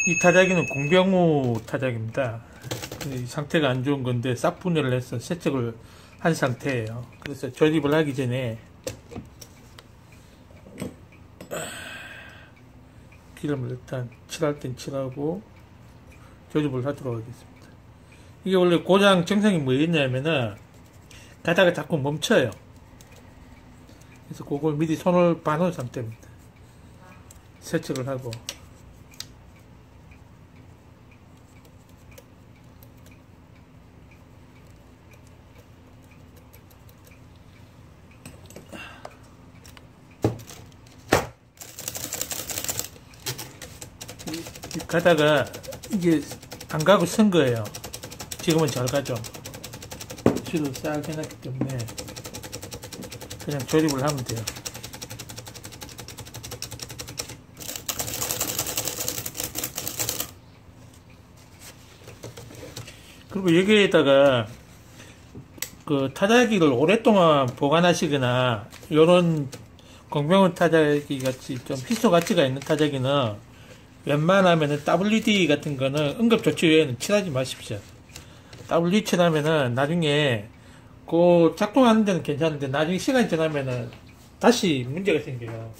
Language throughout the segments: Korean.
이 타자기는 공병우 타자기입니다. 상태가 안 좋은 건데 싹 분해를 해서 세척을 한 상태예요. 그래서 조립을 하기 전에 기름을 일단 칠할 땐 칠하고 조립을 하도록 하겠습니다. 이게 원래 고장 정상이 뭐였냐면은 가다가 자꾸 멈춰요. 그래서 그걸 미리 손을 봐놓은 상태입니다. 세척을 하고 가다가 이게 안 가고 쓴 거예요. 지금은 잘 가죠. 실을 싹 해놨기 때문에 그냥 조립을 하면 돼요. 그리고 여기에다가 그 타자기를 오랫동안 보관하시거나 요런 공병우 타자기 같이 좀 희소 가치가 있는 타자기는 웬만하면은 WD 같은 거는 응급조치 외에는 칠하지 마십시오. WD 칠하면은 나중에 그 작동하는 데는 괜찮은데 나중에 시간이 지나면은 다시 문제가 생겨요.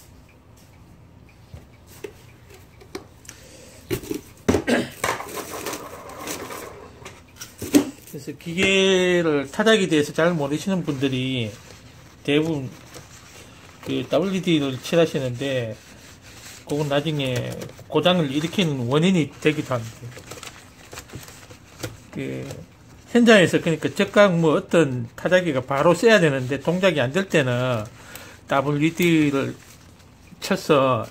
그래서 기계를 타자기에 대해서 잘 모르시는 분들이 대부분 그 WD를 칠하시는데 그건 나중에 고장을 일으키는 원인이 되기도 합니다. 그 현장에서 그러니까 즉각 뭐 어떤 타자기가 바로 써야 되는데 동작이 안 될 때는 WD를 쳐서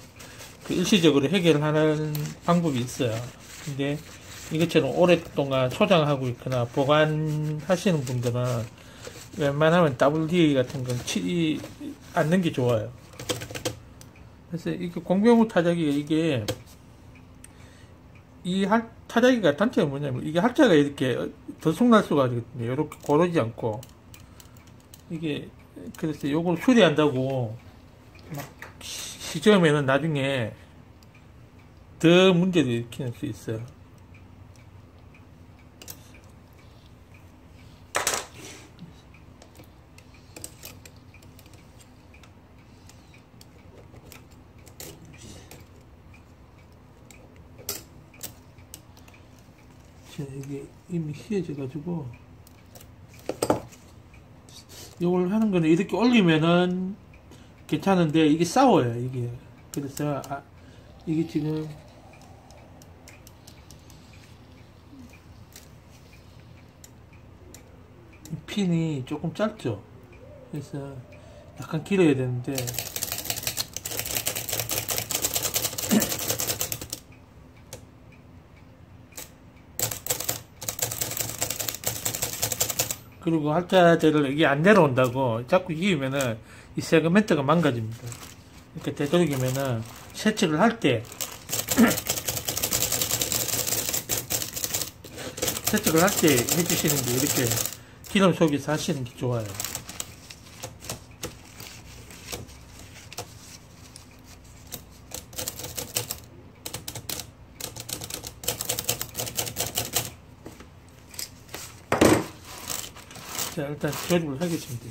그 일시적으로 해결하는 방법이 있어요. 근데 이것처럼 오랫동안 소장하고 있거나 보관하시는 분들은 웬만하면 WD 같은 건 치지 않는 게 좋아요. 그래서 이게 공병우 타자기가 이게 타자기가 단점이 뭐냐면 이게 할자가 이렇게 들쑥날쑥하거든요. 이렇게 고르지 않고 이게 그래서 요걸 수리한다고 막 시점에는 나중에 더 문제를 일으킬 수 있어요. 이게 이미 휘어져 가지고 이걸 하는 거는 이렇게 올리면은 괜찮은데 이게 싸워요. 이게 그래서 이게 지금 핀이 조금 짧죠. 그래서 약간 길어야 되는데 그리고 할자재를 이게 안 내려온다고 자꾸 이기면은 이 세그멘트가 망가집니다. 이렇게 되도록이면은 세척을 할 때 세척을 할 때 해주시는 게 이렇게 기름 속에서 하시는 게 좋아요. 자, 일단 조립을 하겠습니다.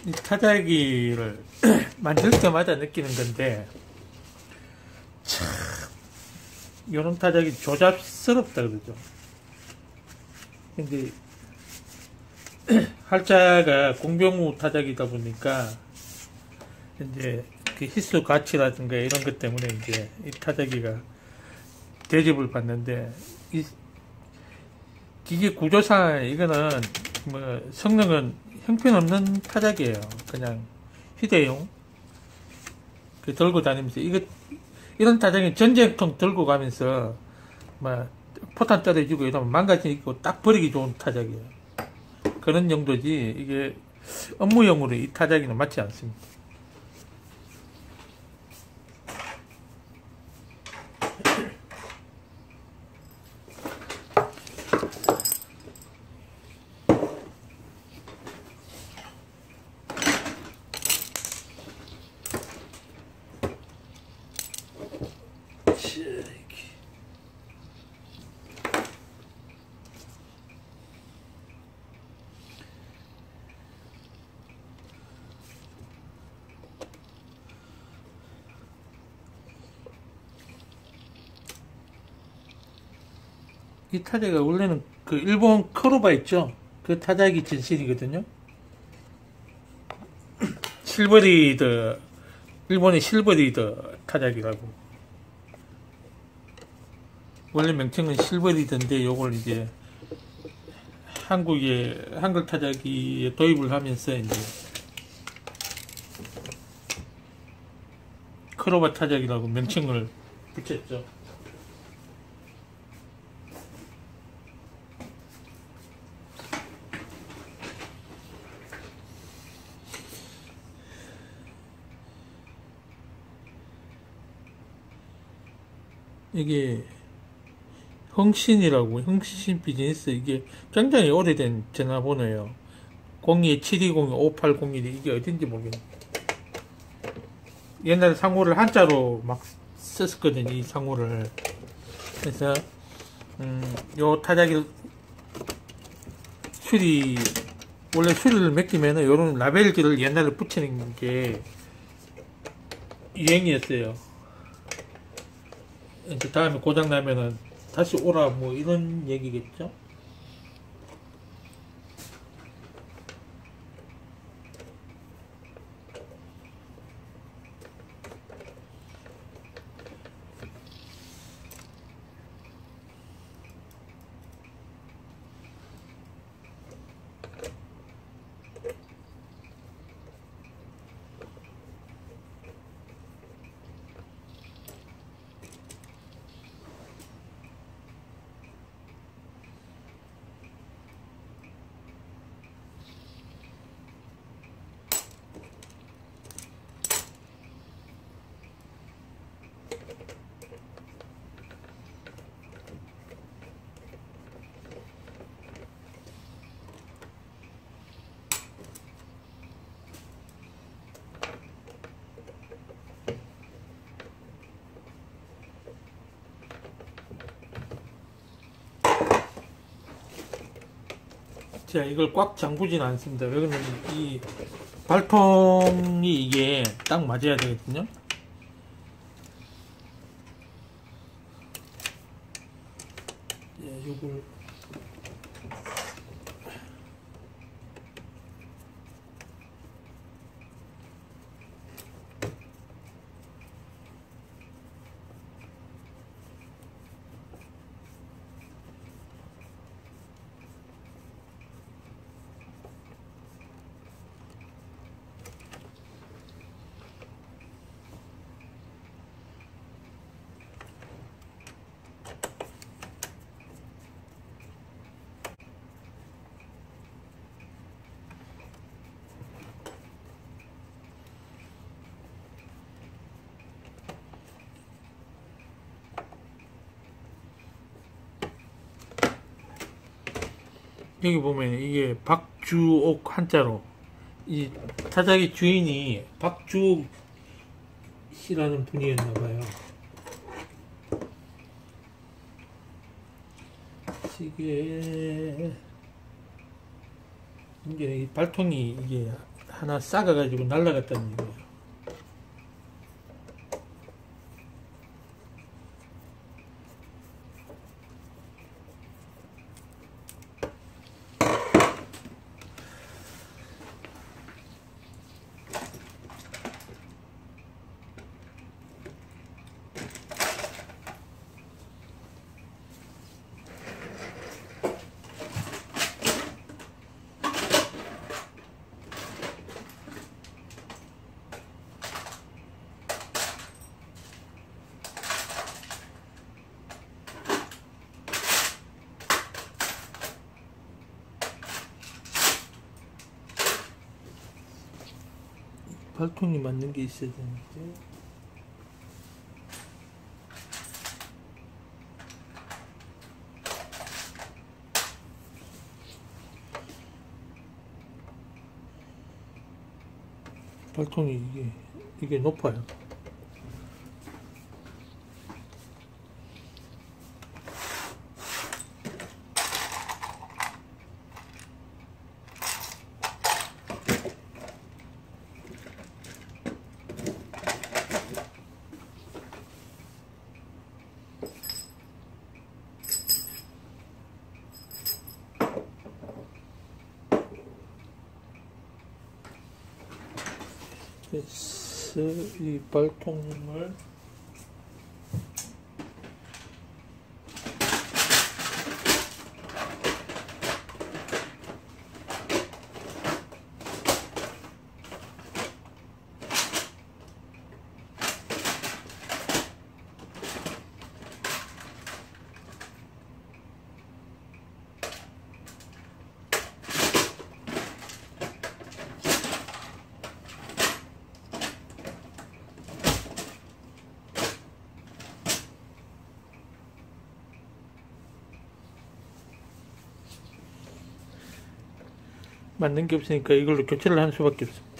이 타자기를 만들 때마다 느끼는 건데 참 요런 타자기 조잡스럽다 그러죠. 근데 할자가 공병우 타자기다 보니까 이제 그 희수 가치라든가 이런 것 때문에 이제 이 타자기가 대접을 받는데 기계 구조상 이거는 뭐 성능은 형편없는 타작이에요. 그냥 휴대용 그 들고 다니면서 이런 타작이 전쟁통 들고 가면서 막 포탄 떨어지고 이러면 망가지고 딱 버리기 좋은 타작이에요. 그런 용도지 이게 업무용으로 이 타작이는 맞지 않습니다. 이 타자가 원래는 그 일본 크로바 있죠? 그 타자기 진실이거든요. 실버리드, 일본의 실버리드 타자기라고. 원래 명칭은 실버리드인데 요걸 이제 한글 타자기에 도입을 하면서 이제 크로바 타자기라고 명칭을 붙였죠. 이게 흥신 비즈니스 이게 굉장히 오래된 전화번호예요. 02-720-5801이 이게 어딘지 모르겠네. 옛날에 상호를 한자로 막 썼었거든요. 이 상호를. 그래서 요 타자기 원래 수리를 맡기면은 요런 라벨지를 옛날에 붙이는 게 유행이었어요. 이제 다음에 고장 나면은 다시 오라 뭐 이런 얘기겠죠. 자, 이걸 꽉 잠그진 않습니다. 왜냐면 이 발통이 이게 딱 맞아야 되거든요. 예, 요걸 여기 보면 이게 박주옥 한자로 이 타자기 주인이 박주옥 씨라는 분이었나봐요. 이게 이 발통이 이게 하나 싹아가지고 날라갔다는 얘기예요. 발통이 맞는 게 있어야 되는데. 발통이 이게 높아요. 그래서 이 발통을 맞는 게 없으니까 이걸로 교체를 하는 수밖에 없습니다.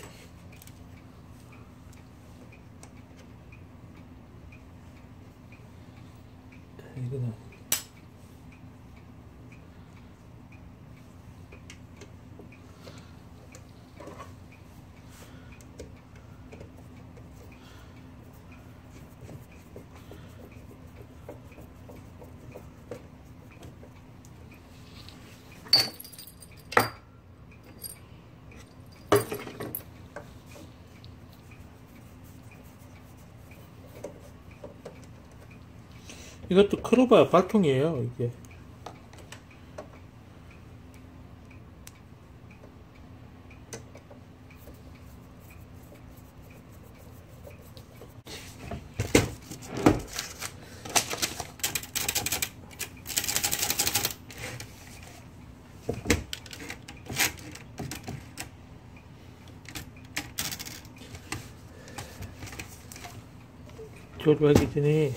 이거는 이것도 크로바 발통이에요. 이게 조립하기 전에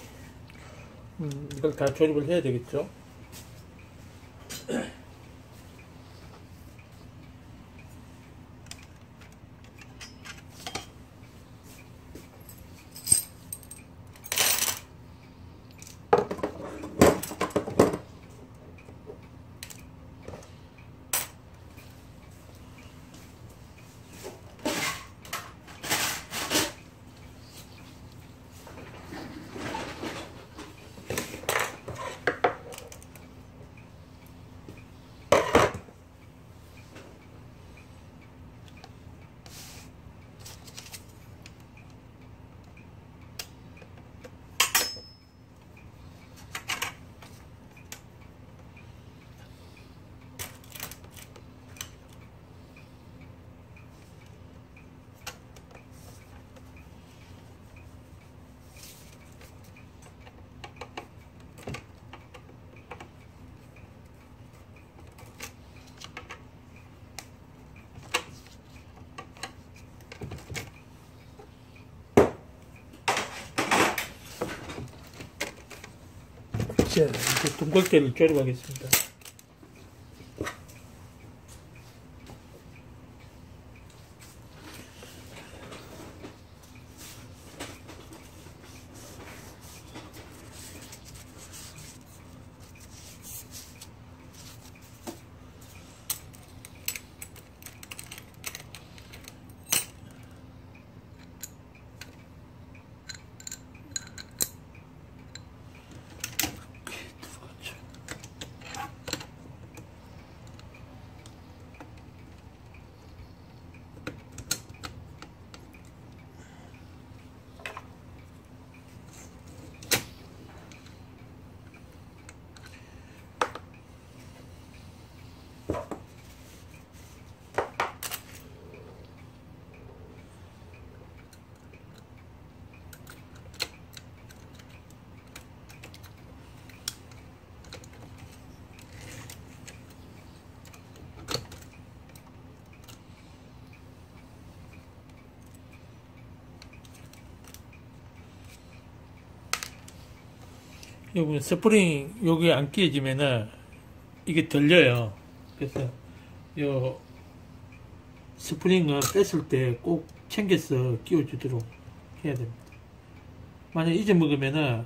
이걸 다 조립을 해야 되겠죠. 자, 이제 둥글대를 조립하겠습니다. 여기 스프링 여기 안 끼워지면은 이게 들려요. 그래서 요 스프링을 뺐을 때 꼭 챙겨서 끼워주도록 해야 됩니다. 만약 잊어먹으면은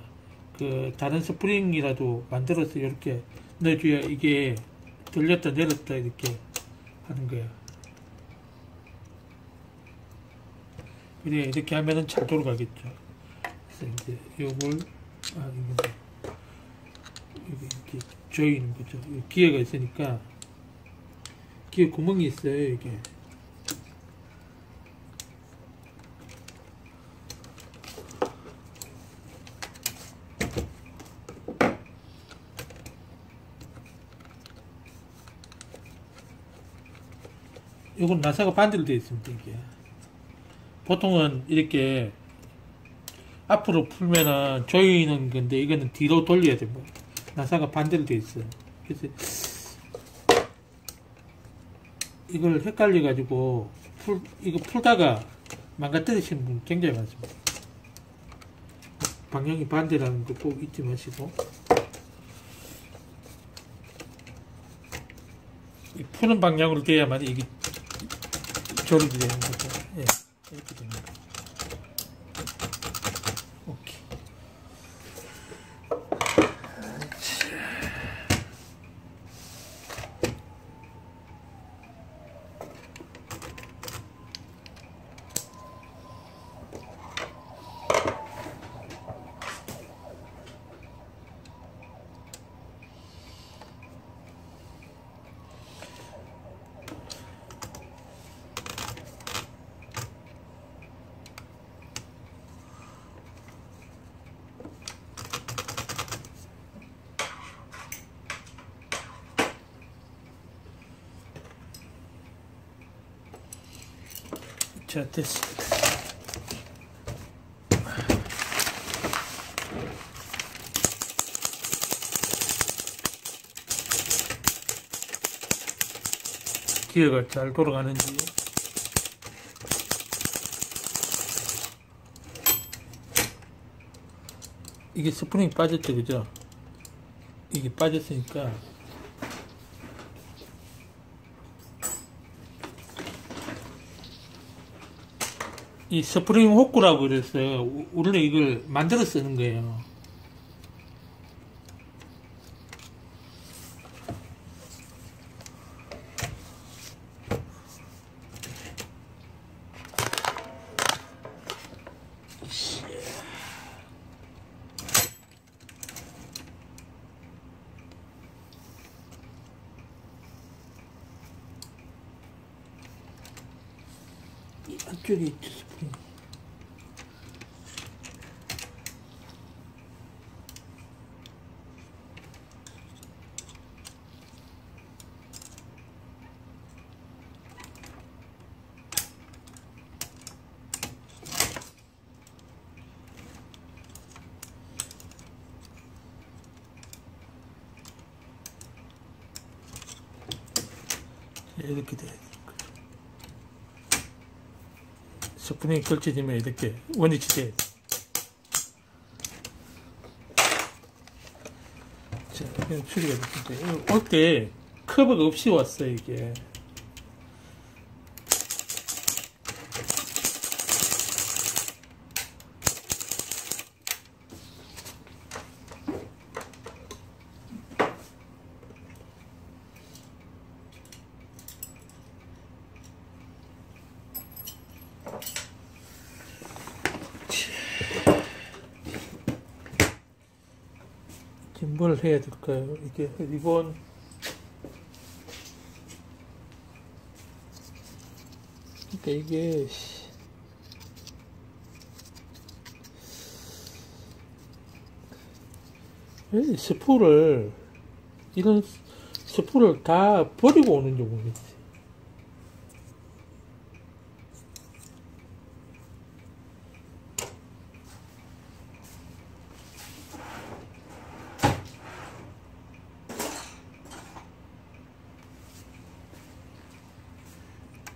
그 다른 스프링이라도 만들어서 이렇게 넣어줘야 이게 들렸다 내렸다 이렇게 하는 거야. 그래 이렇게 하면은 잘 돌아가겠죠. 그래서 이제 요걸 이거 이렇게 조이는 거죠. 기회가 있으니까 기회 구멍이 있어요 이게. 요건 나사가 반대로 되어 있습니다. 이게 보통은 이렇게 앞으로 풀면은 조이는 건데 이거는 뒤로 돌려야 됩니다. 나사가 반대로 되어 있어요. 그래서 이걸 헷갈려 가지고 이거 풀다가 망가뜨리시는 분 굉장히 많습니다. 방향이 반대라는 거 꼭 잊지 마시고. 푸는 방향으로 돼야만 이게 조립이 되는 거죠. 예, 이렇게 됩니다. 오케이. 자, 됐습니다. 기어가 잘 돌아가는지. 이게 스프링이 빠졌죠, 그죠? 이게 빠졌으니까 이 스프링 호크라고 그랬어요. 원래 이걸 만들어 쓰는 거예요. 이 안쪽에 있죠, 스프링. 이렇게 돼야 돼요. 스프링이 걸쳐지면 이렇게 원위치 돼야 돼. 자, 이건 수리가 됐는데, 올 때 커버가 없이 왔어요, 이게. 지금 뭘 해야 될까요? 이게 리본 그러니까 이게 왜 스프를 이런 스프를 다 버리고 오는지 모르겠지.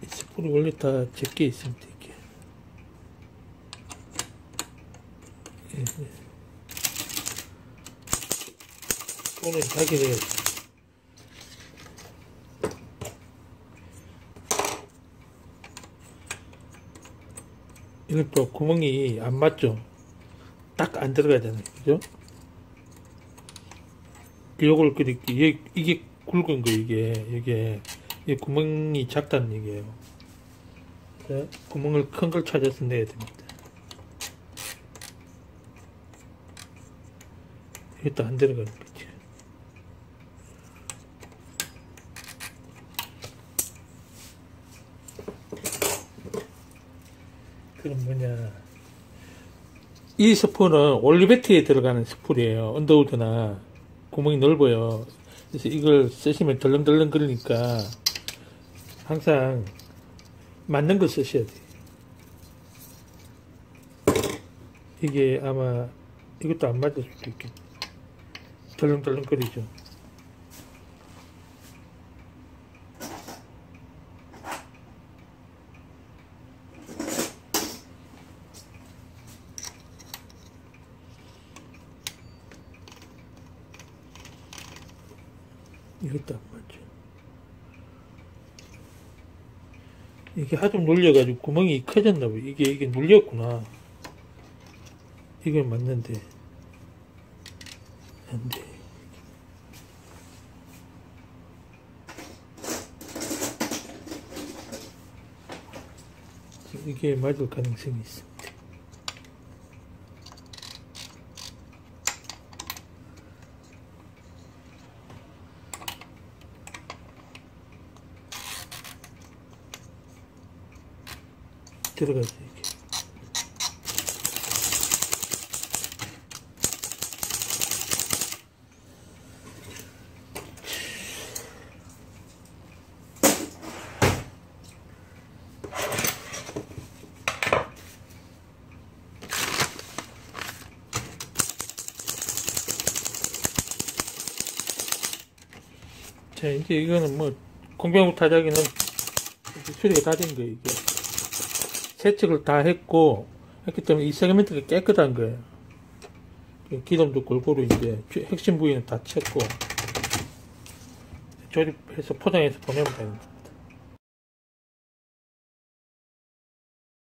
스프는 원래 다 제게 있습니다, 이게. 예, 예. 손을 자기를 해야지. 이건 또 구멍이 안 맞죠? 딱 안 들어가잖아요. 그죠? 요걸 그렇게, 이게 굵은 거, 이게 구멍이 작다는 얘기예요. 자, 구멍을 큰 걸 찾아서 내야 됩니다. 이것도 안 들어가는 거지. 그럼 뭐냐. 이 스푼은 올리베트에 들어가는 스푼이에요. 언더우드나. 구멍이 넓어요. 그래서 이걸 쓰시면 덜렁덜렁 거리니까 항상 맞는 걸 쓰셔야 돼요. 이게 아마 이것도 안 맞을 수도 있겠네. 덜렁덜렁 거리죠. 이것도 안 맞죠. 이게 하도 눌려가지고 구멍이 커졌나봐요. 이게 눌렸구나. 이건 맞는데 안 돼. 이게 맞을 가능성이 있습니다. 들어가죠, 이게. 자, 이제 이거는 뭐, 공병 타자기는 수리가 다 된 거예요, 이게. 세척을 다 했고, 했기 때문에 이 세그멘트가 깨끗한 거예요. 기름도 골고루 이제, 핵심 부위는 다 쳤고, 조립해서 포장해서 보내면 됩니다.